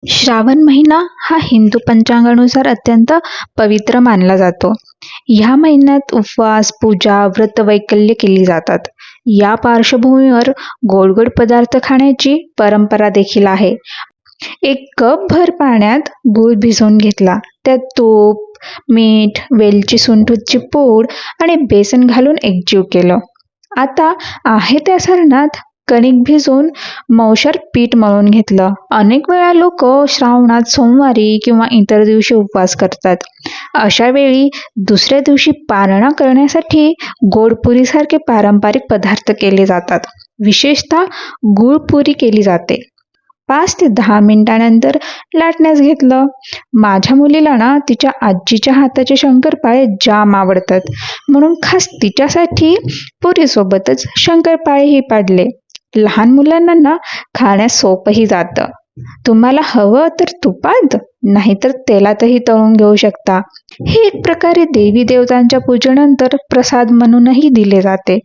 श्रावण महिना हा हिंदू पंचांगानुसार अत्यंत पवित्र मानला जातो. ह्या महिन्यात उपवास, पूजा, व्रत वैकल्य केली जातात. या पार्श्वभूमीवर गोड गोड पदार्थ खाण्याची परंपरा देखील आहे. एक कप भर पाण्यात गूळ भिजवून घेतला. त्यात तूप, मीठ, वेलची, सुंठची पूड आणि बेसन घालून एकजीव केलं. आता आहे त्या सारणात कणिक भिजवून मौशर पीठ मळून घेतलं. अनेक वेळा लोक श्रावणात सोमवारी किंवा इतर दिवशी उपवास करतात. अशा वेळी दुसऱ्या दिवशी पारणा करण्यासाठी गोडपुरी सारखे पारंपरिक पदार्थ केले जातात. विशेषतः गुळपुरी केली जाते. 5 ते 10 मिनिटांनंतर लाटण्यास घेतलं. माझ्या मुलीला ना तिच्या आजीच्या हाताचे शंकरपाळे जाम आवडतात, म्हणून खास तिच्यासाठी पुरीसोबतच शंकरपाळेही पाडले. लहान मुलांना ना खाण्यास सोपंही जातं. तुम्हाला हवं तर तुपात, नाहीतर तेलातही तळून घेऊ शकता. हे एक प्रकारे देवी देवतांच्या पूजेनंतर प्रसाद म्हणूनही दिले जाते.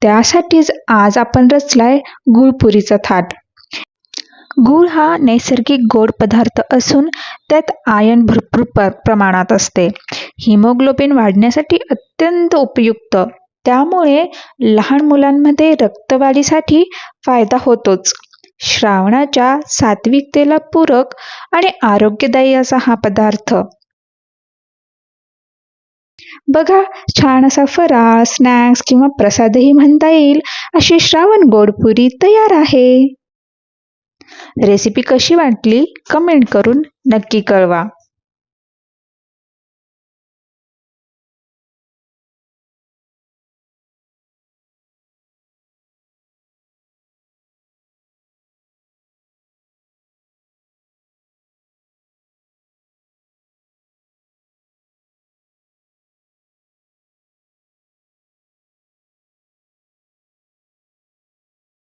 त्यासाठीच आज आपण रचलाय गुळपुरीचा थाट. गूळ हा नैसर्गिक गोड पदार्थ असून त्यात आयर्न भरपूर प्रमाणात असते. हिमोग्लोबिन वाढण्यासाठी अत्यंत उपयुक्त. त्यामुळे लहान मुलांमध्ये रक्तवाढीसाठी फायदा होतोच. श्रावणाच्या सात्विकतेला पूरक आणि आरोग्यदायी असा हा पदार्थ. बघा, छान असा फराळ, स्नॅक्स किंवा प्रसादही म्हणता येईल अशी श्रावण गोडपुरी तयार आहे. रेसिपी कशी वाटली कमेंट करून नक्की कळवा.